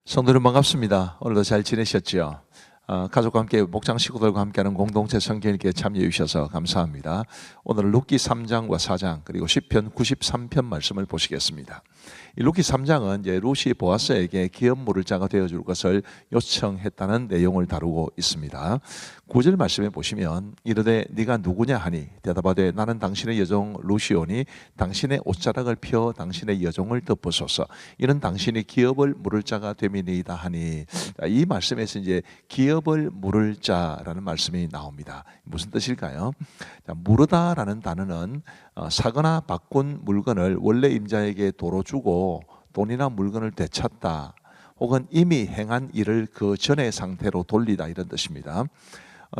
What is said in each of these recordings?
성도님 반갑습니다. 오늘도 잘 지내셨죠? 가족과 함께 목장 식구들과 함께하는 공동체 성경읽기에 참여해 주셔서 감사합니다. 오늘은 룻기 3장과 4장 그리고 시편 93편 말씀을 보시겠습니다. 이 룻기 3장은 이제 룻이 보아스에게 기업 물을 자가 되어줄 것을 요청했다는 내용을 다루고 있습니다. 9절 말씀에 보시면 이르되 네가 누구냐 하니 대답하되 나는 당신의 여종 룻이오니 당신의 옷자락을 펴 당신의 여종을 덮으소서 이는 당신이 기업을 물을 자가 됨이니이다 하니, 이 말씀에서 이제 기업을 물을 자라는 말씀이 나옵니다. 무슨 뜻일까요? 물으다라는 단어는 사거나 바꾼 물건을 원래 임자에게 도로 주고 돈이나 물건을 되찾다, 혹은 이미 행한 일을 그 전의 상태로 돌리다, 이런 뜻입니다.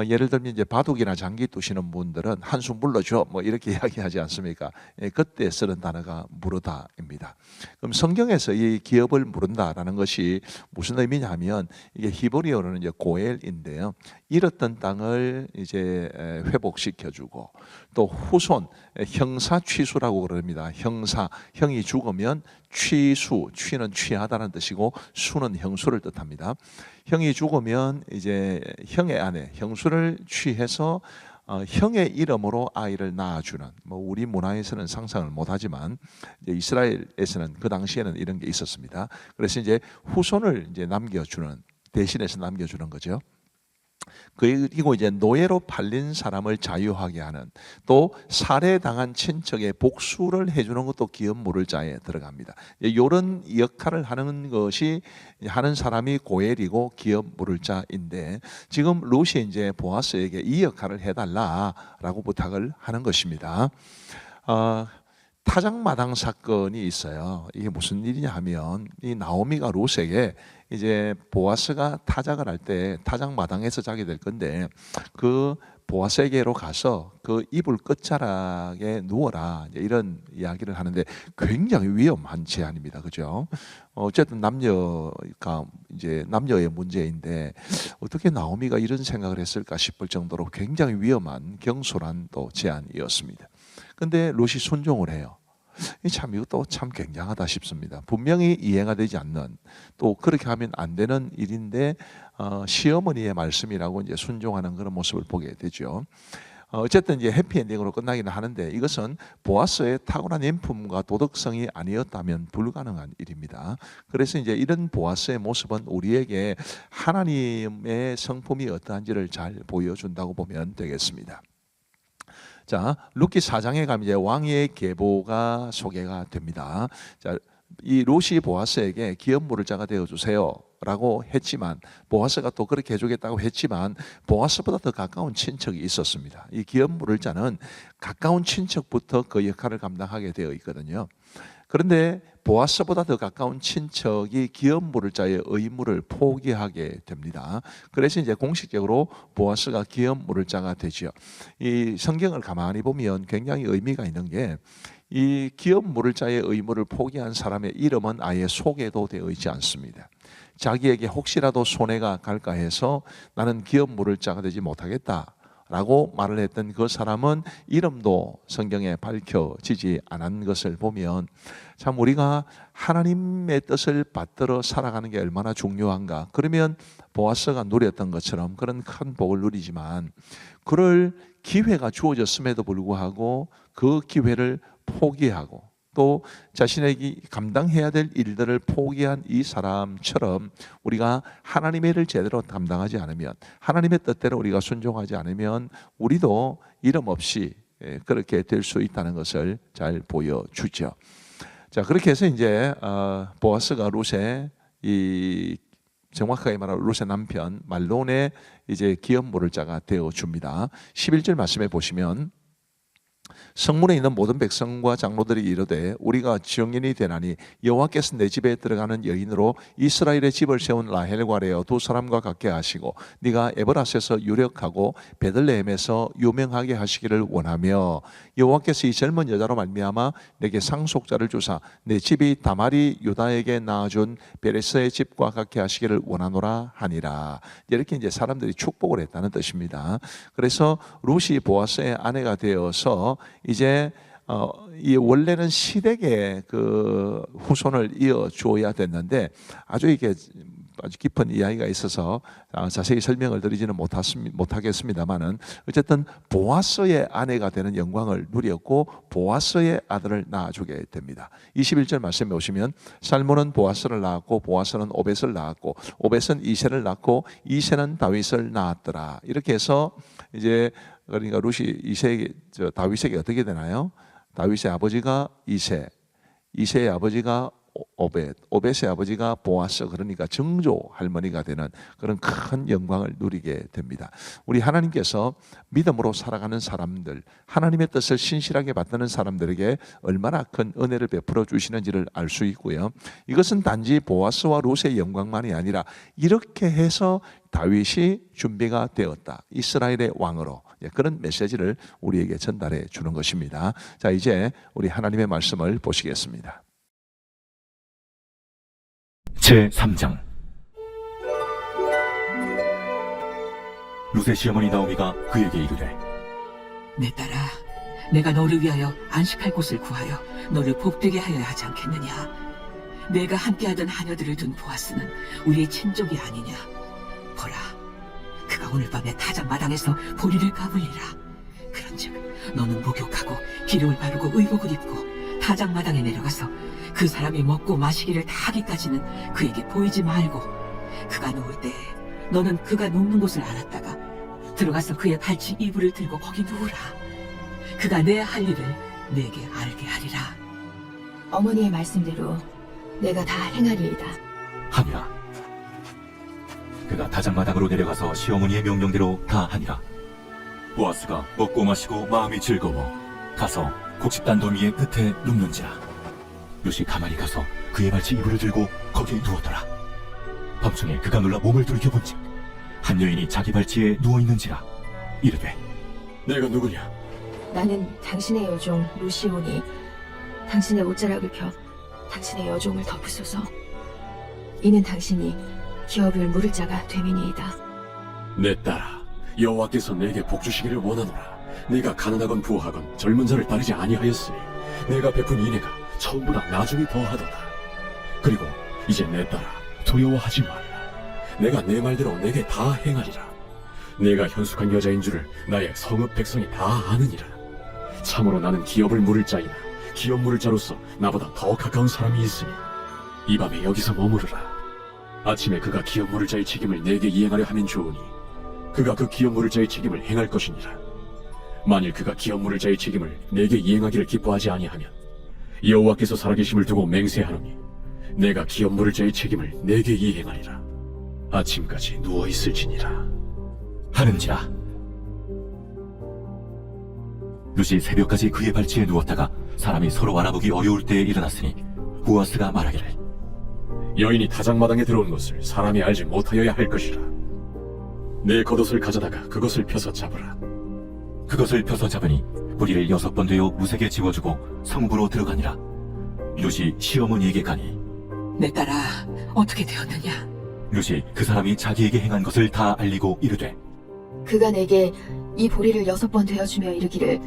예를 들면 이제 바둑이나 장기 두시는 분들은 한숨 물러줘 뭐 이렇게 이야기하지 않습니까? 그때 쓰는 단어가 물으다입니다. 그럼 성경에서 이 기업을 물은다라는 것이 무슨 의미냐면, 이게 히브리어로는 이제 고엘인데요, 잃었던 땅을 이제 회복시켜주고, 또 후손, 형사 취수라고 그럽니다. 형이 죽으면 취수, 취는 취하다는 뜻이고 수는 형수를 뜻합니다. 형이 죽으면 이제 형의 아내, 형수를 취해서 형의 이름으로 아이를 낳아주는, 뭐 우리 문화에서는 상상을 못하지만 이제 이스라엘에서는 그 당시에는 이런 게 있었습니다. 그래서 이제 후손을 이제 남겨주는, 대신해서 남겨주는 거죠. 그리고 이제 노예로 팔린 사람을 자유하게 하는, 또 살해당한 친척의 복수를 해주는 것도 기업 물을 자에 들어갑니다. 이런 역할을 하는 것이, 하는 사람이 고엘이고 기업 물을 자인데, 지금 룻이 이제 보아스에게 이 역할을 해달라라고 부탁을 하는 것입니다. 타작마당 사건이 있어요. 이게 무슨 일이냐 하면, 이 나오미가 룻에게 이제 보아스가 타작을 할 때 타작마당에서 자게 될 건데, 그 보아스에게로 가서 그 이불 끝자락에 누워라, 이런 이야기를 하는데 굉장히 위험한 제안입니다. 그죠? 어쨌든 남녀가 이제 남녀의 문제인데 어떻게 나오미가 이런 생각을 했을까 싶을 정도로 굉장히 위험한 경솔한 또 제안이었습니다. 근데 룻이 순종을 해요. 이것도 참 굉장하다 싶습니다. 분명히 이해가 되지 않는, 또 그렇게 하면 안 되는 일인데 시어머니의 말씀이라고 이제 순종하는 그런 모습을 보게 되죠. 어쨌든 이제 해피엔딩으로 끝나기는 하는데, 이것은 보아스의 타고난 인품과 도덕성이 아니었다면 불가능한 일입니다. 그래서 이제 이런 보아스의 모습은 우리에게 하나님의 성품이 어떠한지를 잘 보여준다고 보면 되겠습니다. 자, 룻기 4장에 가면 이제 왕의 계보가 소개가 됩니다. 자, 이 룻이 보아스에게 기업 물을 자가 되어 주세요라고 했지만, 보아스가 또 그렇게 해주겠다고 했지만 보아스보다 더 가까운 친척이 있었습니다. 이 기업 물을 자는 가까운 친척부터 그 역할을 감당하게 되어 있거든요. 그런데 보아스보다 더 가까운 친척이 기업 물을 자의 의무를 포기하게 됩니다. 그래서 이제 공식적으로 보아스가 기업 물을 자가 되죠. 이 성경을 가만히 보면 굉장히 의미가 있는 게, 이 기업 물을 자의 의무를 포기한 사람의 이름은 아예 소개도 되어 있지 않습니다. 자기에게 혹시라도 손해가 갈까 해서 나는 기업 물을 자가 되지 못하겠다 라고 말을 했던 그 사람은 이름도 성경에 밝혀지지 않은 것을 보면, 참 우리가 하나님의 뜻을 받들어 살아가는 게 얼마나 중요한가. 그러면 보아스가 누렸던 것처럼 그런 큰 복을 누리지만, 그럴 기회가 주어졌음에도 불구하고 그 기회를 포기하고 또 자신에게 감당해야 될 일들을 포기한 이 사람처럼, 우리가 하나님의 일을 제대로 감당하지 않으면, 하나님의 뜻대로 우리가 순종하지 않으면 우리도 이름 없이 그렇게 될 수 있다는 것을 잘 보여주죠. 자, 그렇게 해서 이제 보아스가 룻의, 이 정확하게 말하면 룻의 남편 말론의 이제 기업 물을 자가 되어 줍니다. 11절 말씀에 보시면, 성문에 있는 모든 백성과 장로들이 이르되 우리가 증인이 되나니 여호와께서 내 집에 들어가는 여인으로 이스라엘의 집을 세운 라헬과 레아 두 사람과 같게 하시고 네가 에브라스에서 유력하고 베들레헴에서 유명하게 하시기를 원하며, 여호와께서 이 젊은 여자로 말미암아 내게 상속자를 주사 내 집이 다말이 유다에게 낳아준 베레스의 집과 같게 하시기를 원하노라 하니라. 이렇게 이제 사람들이 축복을 했다는 뜻입니다. 그래서 룻이 보아스의 아내가 되어서 이제 이 원래는 시댁의 그 후손을 이어 주어야 됐는데, 아주 이게 아주 깊은 이야기가 있어서 자세히 설명을 드리지는 못하겠습니다만은 어쨌든 보아스의 아내가 되는 영광을 누렸고 보아스의 아들을 낳아주게 됩니다. 21절 말씀에 오시면 살몬은 보아스를 낳았고 보아스는 오벳을 낳았고 오벳은 이새를 낳고 이새는 다윗을 낳았더라. 이렇게 해서 이제 그러니까 룻이 다윗에게 어떻게 되나요? 다윗의 아버지가 이새, 이새의 아버지가 오벳, 오벳의 아버지가 보아스, 그러니까 증조 할머니가 되는 그런 큰 영광을 누리게 됩니다. 우리 하나님께서 믿음으로 살아가는 사람들, 하나님의 뜻을 신실하게 받드는 사람들에게 얼마나 큰 은혜를 베풀어 주시는지를 알 수 있고요. 이것은 단지 보아스와 룻의 영광만이 아니라 이렇게 해서 다윗이 준비가 되었다. 이스라엘의 왕으로. 그런 메시지를 우리에게 전달해 주는 것입니다. 자, 이제 우리 하나님의 말씀을 보시겠습니다. 제3장. 룻의 시어머니 나오미가 그에게 이르되, 내 딸아, 내가 너를 위하여 안식할 곳을 구하여 너를 복되게 하여야 하지 않겠느냐? 내가 함께하던 하녀들을 둔 보아스는 우리의 친족이 아니냐? 보라, 그가 오늘 밤에 타작 마당에서 보리를 까불리라. 그런즉 너는 목욕하고 기름을 바르고 의복을 입고 타작 마당에 내려가서 그 사람이 먹고 마시기를 다 하기까지는 그에게 보이지 말고, 그가 누울 때 너는 그가 눕는 곳을 알았다가 들어가서 그의 발치 이불을 들고 거기 누우라. 그가 내 할 일을 내게 알게 하리라. 어머니의 말씀대로 내가 다 행하리이다. 하니라. 그가 타작마당으로 내려가서 시어머니의 명령대로 다 하니라. 보아스가 먹고 마시고 마음이 즐거워 가서 곡식단 돌미의 끝에 눕는지라. 룻이 가만히 가서 그의 발치 이불을 들고 거기에 누웠더라. 밤중에 그가 놀라 몸을 돌이켜본즉 한 여인이 자기 발치에 누워있는지라. 이르되, 내가 누구냐? 나는 당신의 여종 루시오니 당신의 옷자락을 펴 당신의 여종을 덮으소서. 이는 당신이 기업을 물을 자가 됨이니이다. 내 딸아, 여호와께서 내게 복 주시기를 원하노라. 내가 가난하건 부하건 젊은 자를 따르지 아니하였으니 내가 베푼 인애가 처음보다 나중에 더하도다. 그리고 이제 내 딸아, 두려워하지 말라. 내가 내 말대로 내게 다 행하리라. 내가 현숙한 여자인 줄을 나의 성읍 백성이 다 아느니라. 참으로 나는 기업을 물을 자이나 기업 물을 자로서 나보다 더 가까운 사람이 있으니 이 밤에 여기서 머무르라. 아침에 그가 기업 물을 자의 책임을 내게 이행하려 하면 좋으니 그가 그 기업 물을 자의 책임을 행할 것이니라. 만일 그가 기업 물을 자의 책임을 내게 이행하기를 기뻐하지 아니하면 여호와께서 살아계심을 두고 맹세하노니 내가 기업 물을 자의 책임을 내게 이행하리라. 아침까지 누워있을지니라 하는지라. 룻이 새벽까지 그의 발치에 누웠다가 사람이 서로 알아보기 어려울 때에 일어났으니 보아스가 말하기를, 여인이 타작마당에 들어온 것을 사람이 알지 못하여야 할 것이라. 내 겉옷을 가져다가 그것을 펴서 잡으라. 그것을 펴서 잡으니 뿌리를 6번 되어 룻에게 지워주고 성읍으로 들어가니라. 룻이 시어머니에게 가니 내 딸아, 어떻게 되었느냐? 룻이 그 사람이 자기에게 행한 것을 다 알리고 이르되, 그가 내게 이 보리를 6번 되어주며 이르기를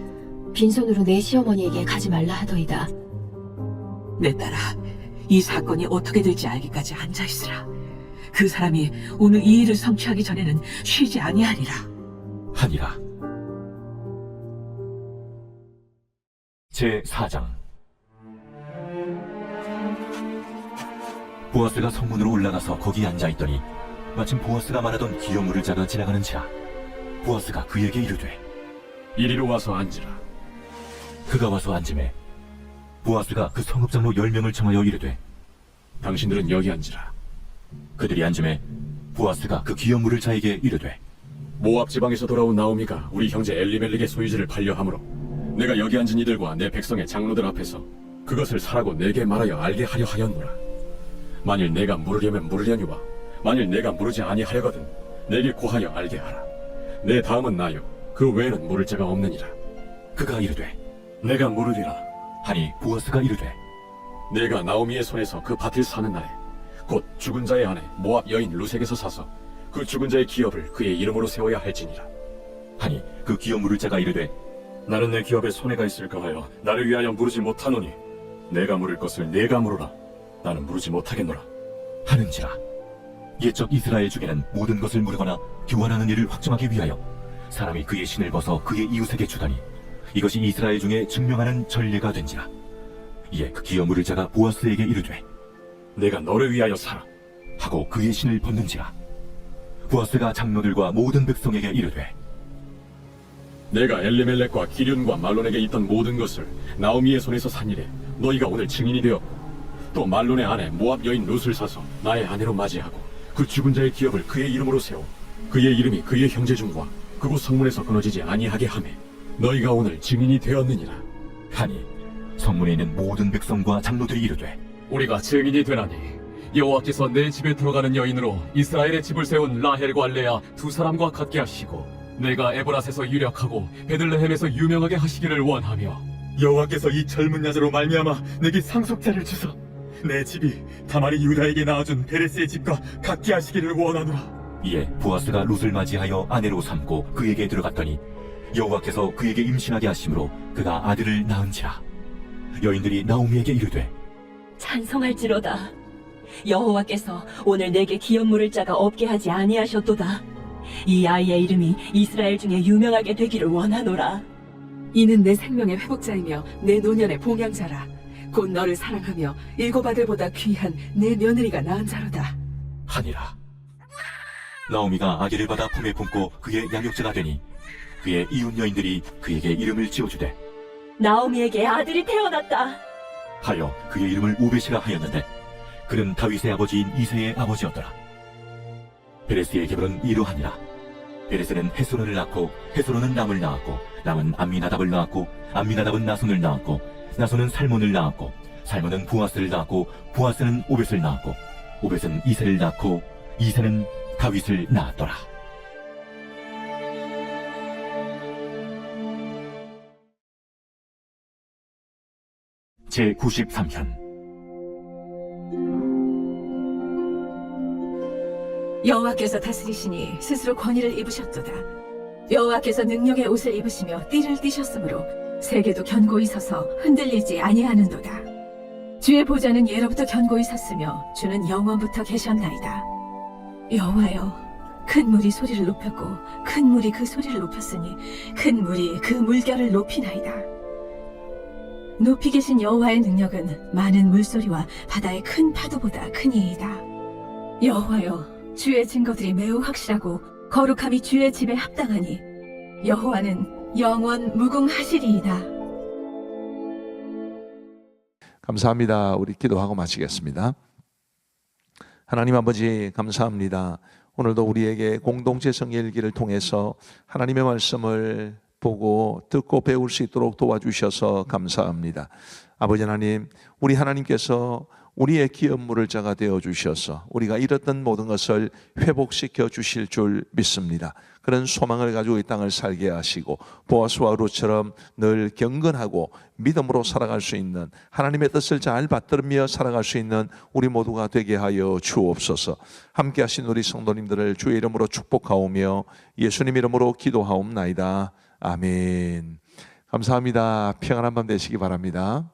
빈손으로 내 시어머니에게 가지 말라 하더이다. 내 딸아, 이 사건이 어떻게 될지 알기까지 앉아있으라. 그 사람이 오늘 이 일을 성취하기 전에는 쉬지 아니하리라. 하니라. 제4장. 보아스가 성문으로 올라가서 거기 앉아있더니 마침 보아스가 말하던 기업 물을 자가 지나가는지라. 보아스가 그에게 이르되, 이리로 와서 앉으라. 그가 와서 앉음에 보아스가 그 성읍장로 10명을 청하여 이르되, 당신들은 여기 앉으라. 그들이 앉음에 보아스가 그 기업 물을 자에게 이르되, 모압 지방에서 돌아온 나오미가 우리 형제 엘리멜렉의 소유지를 팔려하므로 내가 여기 앉은 이들과 내 백성의 장로들 앞에서 그것을 사라고 내게 말하여 알게 하려 하였노라. 만일 내가 물으려면 물으려니와 만일 내가 물으지 아니하려거든 내게 고하여 알게 하라. 내 다음은 나요, 그 외에는 물을 자가 없느니라. 그가 이르되, 내가 물으리라 하니 보아스가 이르되, 내가 나오미의 손에서 그 밭을 사는 날에 곧 죽은 자의 아내 모압 여인 룻에게서 사서 그 죽은 자의 기업을 그의 이름으로 세워야 할지니라. 하니 그 기업 물을 자가 이르되, 나는 내 기업에 손해가 있을까 하여 나를 위하여 물으지 못하노니 내가 물을 것을 내가 물으라. 나는 물으지 못하겠노라. 하는지라. 옛적 이스라엘 중에는 모든 것을 무르거나 교환하는 일을 확정하기 위하여 사람이 그의 신을 벗어 그의 이웃에게 주더니 이것이 이스라엘 중에 증명하는 전례가 된지라. 이에 그 기업 물을 자가 보아스에게 이르되 내가 너를 위하여 살아. 하고 그의 신을 벗는지라. 보아스가 장로들과 모든 백성에게 이르되 내가 엘리멜렉과 기륜과 말론에게 있던 모든 것을 나오미의 손에서 산 일에 너희가 오늘 증인이 되었고, 또 말론의 아내 모압 여인 룻을 사서 나의 아내로 맞이하고 그 죽은 자의 기업을 그의 이름으로 세워 그의 이름이 그의 형제 중과 그곳 성문에서 끊어지지 아니하게 하매 너희가 오늘 증인이 되었느니라. 하니 성문에 있는 모든 백성과 장로들이 이르되 우리가 증인이 되나니 여호와께서 내 집에 들어가는 여인으로 이스라엘의 집을 세운 라헬과 레아 두 사람과 같게 하시고 내가 에브라스에서 유력하고 베들레헴에서 유명하게 하시기를 원하며 여호와께서 이 젊은 여자로 말미암아 내게 상속자를 주사 내 집이 다말이 유다에게 낳아준 베레스의 집과 같게 하시기를 원하노라. 이에 보아스가 룻을 맞이하여 아내로 삼고 그에게 들어갔더니 여호와께서 그에게 임신하게 하심으로 그가 아들을 낳은지라. 여인들이 나오미에게 이르되 찬송할지로다. 여호와께서 오늘 내게 기업 물을 자가 없게 하지 아니하셨도다. 이 아이의 이름이 이스라엘 중에 유명하게 되기를 원하노라. 이는 내 생명의 회복자이며 내 노년의 봉양자라. 곧 너를 사랑하며 일곱 아들보다 귀한 내 며느리가 낳은 자로다. 하니라. 나오미가 아기를 받아 품에 품고 그의 양육자가 되니 그의 이웃 여인들이 그에게 이름을 지어주되 나오미에게 아들이 태어났다. 하여 그의 이름을 오벳이라 하였는데 그는 다윗의 아버지인 이새의 아버지였더라. 베레스의 계보는 이러하니라. 베레스는 헤스론을 낳고 헤스론은 람을 낳았고 람은 암미나답을 낳았고 암미나답은 나손을 낳았고 나손은 살몬을 낳았고 살몬은 보아스를 낳았고 보아스는 오벳을 낳았고 오벳은 이새를 낳고 이새는 다윗을 낳았더라. 제93편. 여호와께서 다스리시니 스스로 권위를 입으셨도다. 여호와께서 능력의 옷을 입으시며 띠를 띠셨으므로 세계도 견고히 서서 흔들리지 아니하는도다. 주의 보좌는 예로부터 견고히 섰으며 주는 영원부터 계셨나이다. 여호와여, 큰 물이 소리를 높였고 큰 물이 그 소리를 높였으니 큰 물이 그 물결을 높이나이다. 높이 계신 여호와의 능력은 많은 물소리와 바다의 큰 파도보다 크니이다. 여호와여, 주의 증거들이 매우 확실하고 거룩함이 주의 집에 합당하니 여호와는 영원 무궁하시리이다. 감사합니다. 우리 기도하고 마치겠습니다. 하나님 아버지 감사합니다. 오늘도 우리에게 공동체 성일기를 통해서 하나님의 말씀을 보고 듣고 배울 수 있도록 도와주셔서 감사합니다. 아버지 하나님, 우리 하나님께서 우리의 기업 물을 자가 되어 주셔서 우리가 잃었던 모든 것을 회복시켜 주실 줄 믿습니다. 그런 소망을 가지고 이 땅을 살게 하시고 보아스와 룻처럼 늘 경건하고 믿음으로 살아갈 수 있는, 하나님의 뜻을 잘 받들며 살아갈 수 있는 우리 모두가 되게 하여 주옵소서. 함께 하신 우리 성도님들을 주의 이름으로 축복하오며 예수님 이름으로 기도하옵나이다. 아멘. 감사합니다. 평안한 밤 되시기 바랍니다.